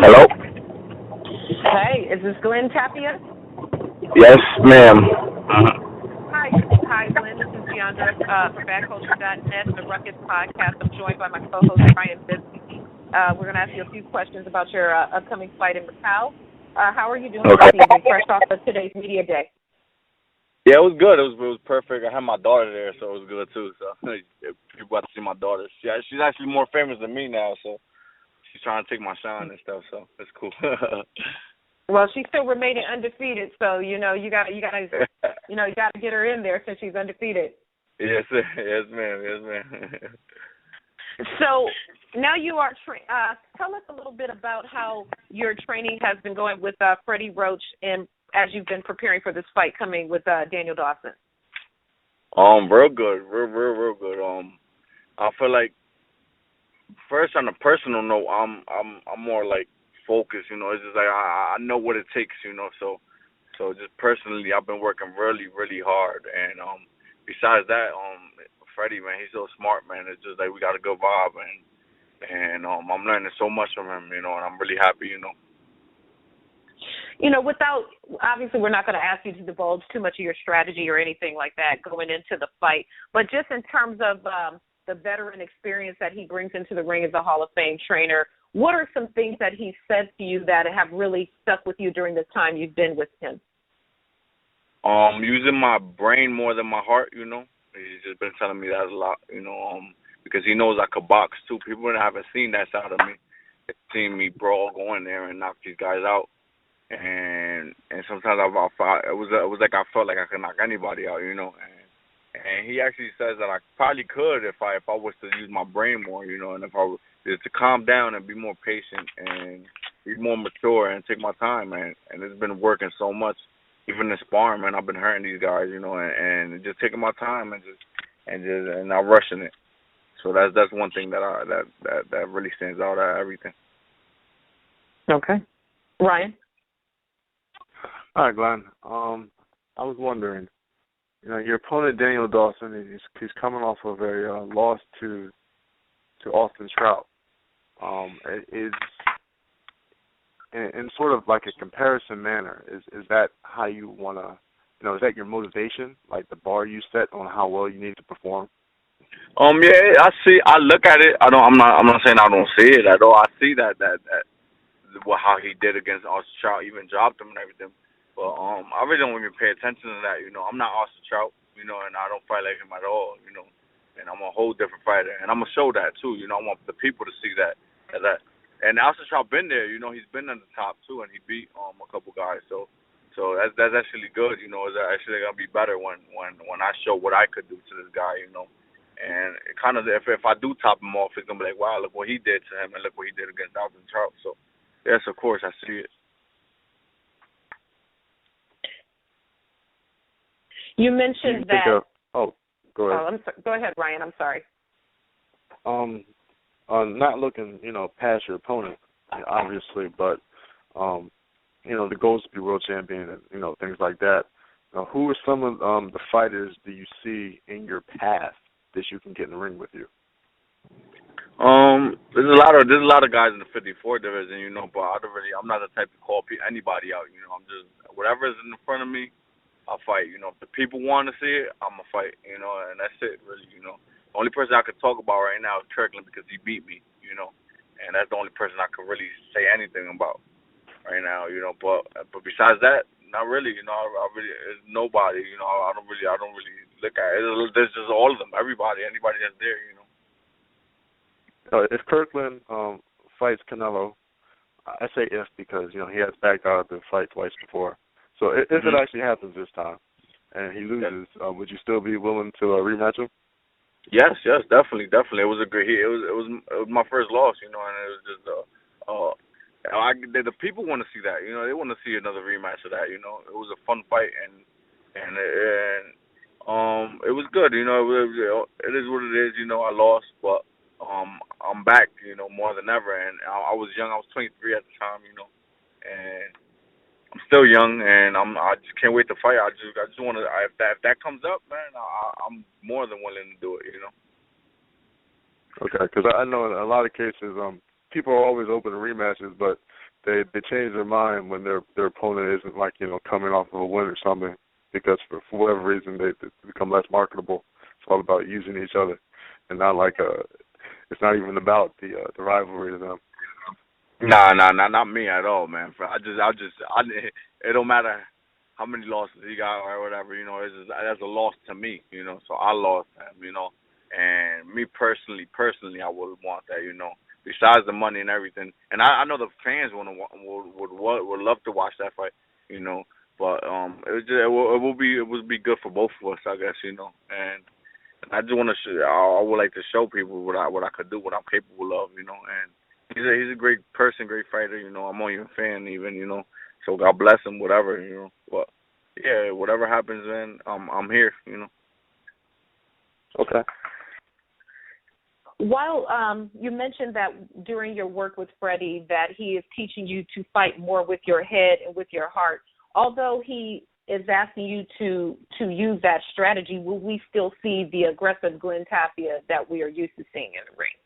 Hello? Hey, is this Glen Tapia? Yes, ma'am. Hi, Glenn. This is Deandra from BadCulture.net and the Ruckus Podcast. I'm joined by my co-host Ryan Bisbee. We're going to ask you a few questions about your upcoming fight in Macau. How are you doing Okay. this evening, fresh off of today's media day? Yeah, it was good. It was perfect. I had my daughter there, so it was good too. So people got to see my daughter. She's actually more famous than me now, so she's trying to take my shine and stuff. So it's cool. Well, she's still remaining undefeated, so you got to get her in there since she's undefeated. Yes, sir. Yes, ma'am. Yes, ma'am. So now you are. Tell us a little bit about how your training has been going with Freddie Roach, and as you've been preparing for this fight coming with Daniel Dawson. Real good. Real good. I feel like first on a personal note, I'm more like focused. It's just like I know what it takes. So just personally, I've been working really, really hard, and besides that, Freddie, man, he's so smart, man. It's just like we got a good vibe, and I'm learning so much from him, and I'm really happy. Without, obviously we're not going to ask you to divulge too much of your strategy or anything like that going into the fight, but just in terms of the veteran experience that he brings into the ring as a Hall of Fame trainer, what are some things that he said to you that have really stuck with you during the time you've been with him? Using my brain more than my heart, He's just been telling me that a lot, because he knows I could box too. People haven't seen that side of me. They've seen me brawl, go in there and knock these guys out. And sometimes it was like I felt like I could knock anybody out, And he actually says that I probably could if I was to use my brain more, and if I was to calm down and be more patient and be more mature and take my time, man. And it's been working so much, even in sparring, man. I've been hurting these guys, and just taking my time and not rushing it. So that's one thing that really stands out out of everything. Okay, Ryan. Hi, Glenn. I was wondering, your opponent Daniel Dawson, he's coming off of a loss to Austin Trout. Is in sort of like a comparison manner. Is that how you want to? Is that your motivation, like the bar you set on how well you need to perform? Yeah, I see. I look at it. I'm not saying I don't see it at all. I see that how he did against Austin Trout, even dropped him and everything. But I really don't even pay attention to that. I'm not Austin Trout, and I don't fight like him at all. And I'm a whole different fighter, and I'm gonna show that too. I want the people to see that. And Austin Trout been there. He's been in the top too, and he beat a couple guys. So that's actually good. It's actually gonna be better when I show what I could do to this guy. And it kind of if I do top him off, it's gonna be like, wow, look what he did to him, and look what he did against Austin Trout. So yes, of course, I see it. You mentioned that. Go ahead. Go ahead, Ryan. I'm sorry. Not looking, past your opponent, obviously, but the goal is to be world champion and things like that. Who are some of the fighters do you see in your path that you can get in the ring with you? There's a lot of guys in the 54 division, but I'm not the type to call anybody out. I'm just whatever is in front of me, I'll fight. If the people want to see it, I'm gonna fight. And that's it, really. The only person I could talk about right now is Kirkland because he beat me. And that's the only person I could really say anything about right now. But besides that, not really. I really there's nobody. I don't really look at it. There's just all of them, anybody that's there. If Kirkland fights Canelo, I say if because he has backed out of the fight twice before. So if it actually happens this time and he loses, would you still be willing to rematch him? Yes, definitely. It was a great. It was my first loss, and it was just the people want to see that, they want to see another rematch of that, It was a fun fight and it was good, it is what it is, I lost, but I'm back, more than ever, and I was young. I was 23 at the time, and I'm still young, and I just can't wait to fight. I just want to. If that comes up, man, I'm more than willing to do it. Okay, because I know in a lot of cases, people are always open to rematches, but they change their mind when their opponent isn't like, coming off of a win or something, because for whatever reason they become less marketable. It's all about using each other, and not like it's not even about the rivalry to them. Nah, not me at all, man. It don't matter how many losses he got or whatever, that's a loss to me, So I lost him, and me personally, I would want that, Besides the money and everything, and I know the fans would love to watch that fight, But it would be good for both of us, I guess, And I just want to I would like to show people what I could do, what I'm capable of, And he's a great person, great fighter, I'm only a fan even, So God bless him, whatever, But yeah, whatever happens, man, I'm here, Okay. While you mentioned that during your work with Freddie that he is teaching you to fight more with your head and with your heart, although he is asking you to use that strategy, will we still see the aggressive Glen Tapia that we are used to seeing in the ring?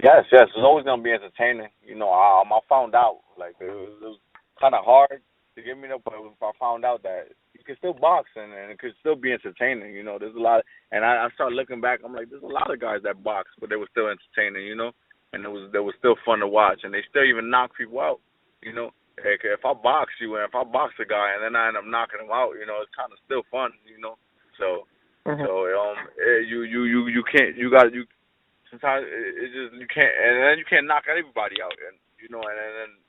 Yes, it's always gonna be entertaining. I found out like it was kind of hard to get me there, but I found out that you can still box and it could still be entertaining. There's a lot, and I started looking back. I'm like, there's a lot of guys that box, but they were still entertaining. And it was still fun to watch, and they still even knock people out. Like, if I box you and if I box a guy and then I end up knocking him out, it's kind of still fun. So mm-hmm. you can't sometimes it's just you can't, and then you can't knock everybody out, and and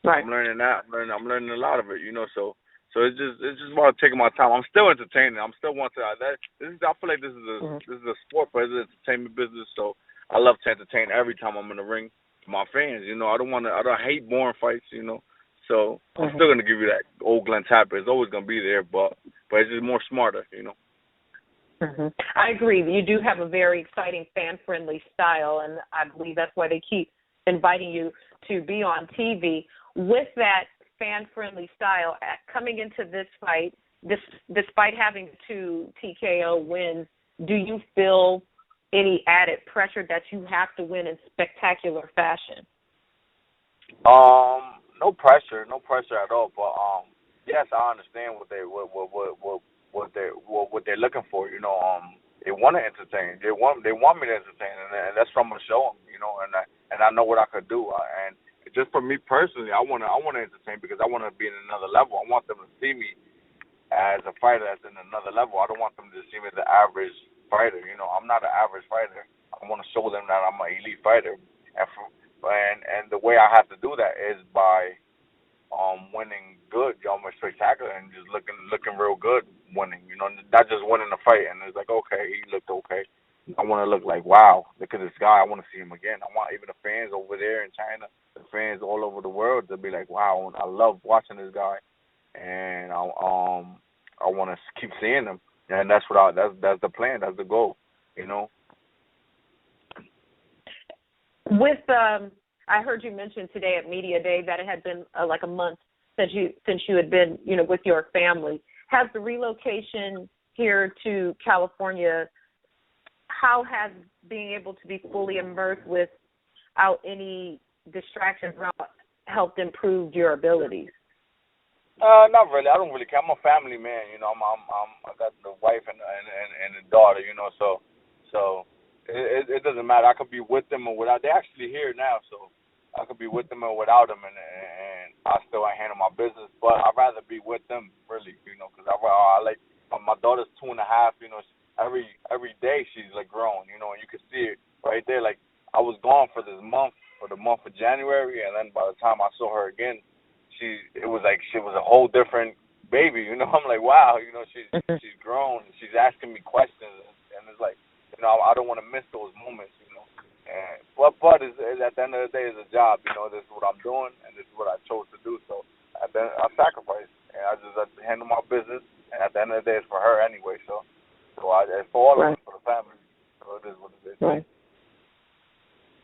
right. I'm learning that. I'm learning a lot of it, So it's just about taking my time. I'm still entertaining. I'm still wanting to. I feel like this is a sport, but it's an entertainment business. So I love to entertain every time I'm in the ring with my fans. I don't hate boring fights. So I'm still gonna give you that old Glen Tapia. It's always gonna be there, but it's just more smarter. Mm-hmm. I agree. You do have a very exciting, fan-friendly style, and I believe that's why they keep inviting you to be on TV. With that fan-friendly style, coming into this fight, despite having 2 TKO wins, do you feel any added pressure that you have to win in spectacular fashion? No pressure at all. But yes, I understand what they're looking for. They want to entertain. They want me to entertain, and that's what I'm gonna show them. And I know what I could do. And just for me personally, I wanna entertain because I want to be in another level. I want them to see me as a fighter that's in another level. I don't want them to see me as an average fighter. I'm not an average fighter. I want to show them that I'm an elite fighter. And the way I have to do that is by winning good, spectacular, and just looking real good winning. Not just winning the fight and it's like, okay, he looked okay. I want to look like, wow, look at this guy. I want to see him again. I want even the fans over there in China, the fans all over the world to be like, wow, I love watching this guy, and I want to keep seeing him. And that's that's the plan. That's the goal. With I heard you mention today at Media Day that it had been like a month since you had been, with your family. Has the relocation here to California, how has being able to be fully immersed without any distractions helped improve your abilities? Not really. I don't really care. I'm a family man. I got the wife and the daughter. So it doesn't matter. I could be with them or without. They're actually here now, so I could be with them or without them, and I still handle my business. But I'd rather be with them, really, because I like my daughter's 2.5. Every day she's like grown, and you can see it right there. Like I was gone for the month of January, and then by the time I saw her again, it was like she was a whole different baby. I'm like, wow, she's grown. She's asking me questions, and it's like, I don't want to miss those moments, And but it's, at the end of the day, it's a job. This is what I'm doing, and this is what I chose to do. So I sacrifice, and I just handle my business. And at the end of the day, it's for her anyway. So it's for all of us, for the family. So it is what it is. Right.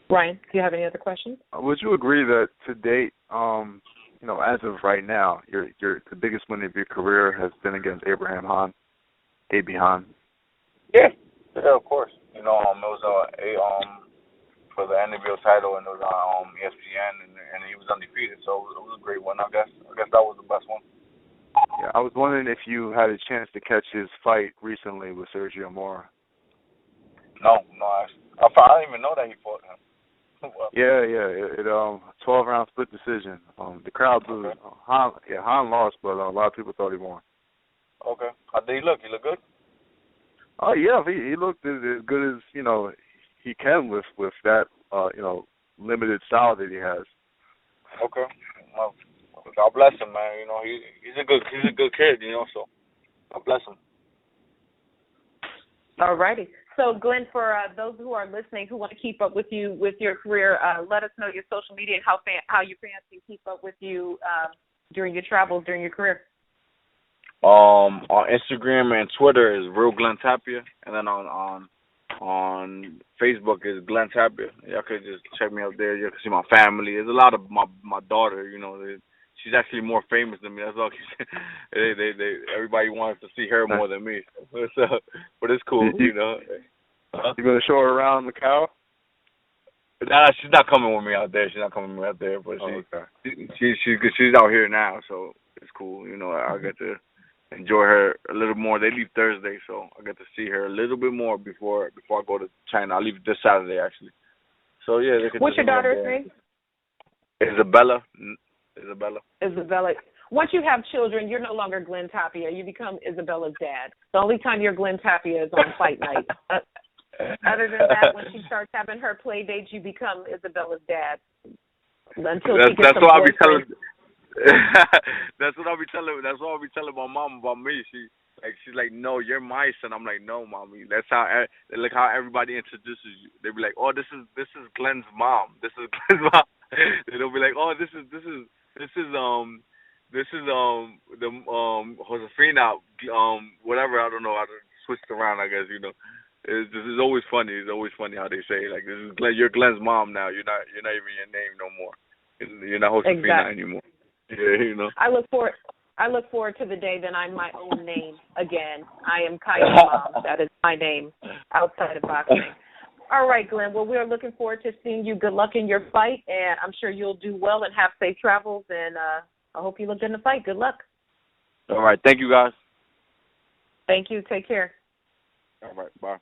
Ryan, do you have any other questions? Would you agree that to date, as of right now, the biggest win of your career has been against Abraham Hahn, A.B. Hahn? Yeah, of course. It was for the NWO title, and it was on ESPN, and he was undefeated. So it was a great one. I guess that was the best one. Yeah, I was wondering if you had a chance to catch his fight recently with Sergio Mora. No, I didn't even know that he fought him. Yeah, it 12-round split decision. The crowd booed. Okay. Han lost, but a lot of people thought he won. Okay. How did he look? He look good? Oh yeah, he looked as good as he can with that limited style that he has. Okay. Well, God bless him, man. He's a good kid. So God bless him. All righty. So, Glenn, for those who are listening who want to keep up with you with your career, let us know your social media and how your fans can keep up with you during your travels, during your career. On Instagram and Twitter is Real Glen Tapia, and then on Facebook is Glen Tapia. Y'all could just check me out there. You can see my family. There's a lot of my daughter. She's actually more famous than me. That's all. Everybody wants to see her more than me. So, but it's cool, You gonna show her around Macau? Nah, she's not coming with me out there. But she's out here now, so it's cool. I get to enjoy her a little more. They leave Thursday, so I get to see her a little bit more before I go to China. I leave this Saturday actually. So yeah. What's your daughter's name? Isabella. Once you have children, you're no longer Glen Tapia. You become Isabella's dad. The only time you're Glen Tapia is on fight night. Other than that, when she starts having her play dates, you become Isabella's dad. Until she gets that's what I'll be telling. That's what I'll be telling my mom about me. She's like, no, you're my son. I'm like, no, mommy. That's how everybody introduces you. They be like, oh, this is Glen's mom. This is Glen's mom. They'll be like, oh, this is the Josefina whatever. I don't know. I switched around. I guess This is always funny. It's always funny how they say like, this is Glen. You're Glen's mom now. You're not even your name no more. You're not Josefina anymore. Yeah, I look forward to the day that I'm my own name again. I am Kaya's mom. That is my name outside of boxing. All right, Glen. Well, we're looking forward to seeing you. Good luck in your fight, and I'm sure you'll do well and have safe travels. And I hope you look good in the fight. Good luck. All right. Thank you, guys. Thank you. Take care. All right. Bye.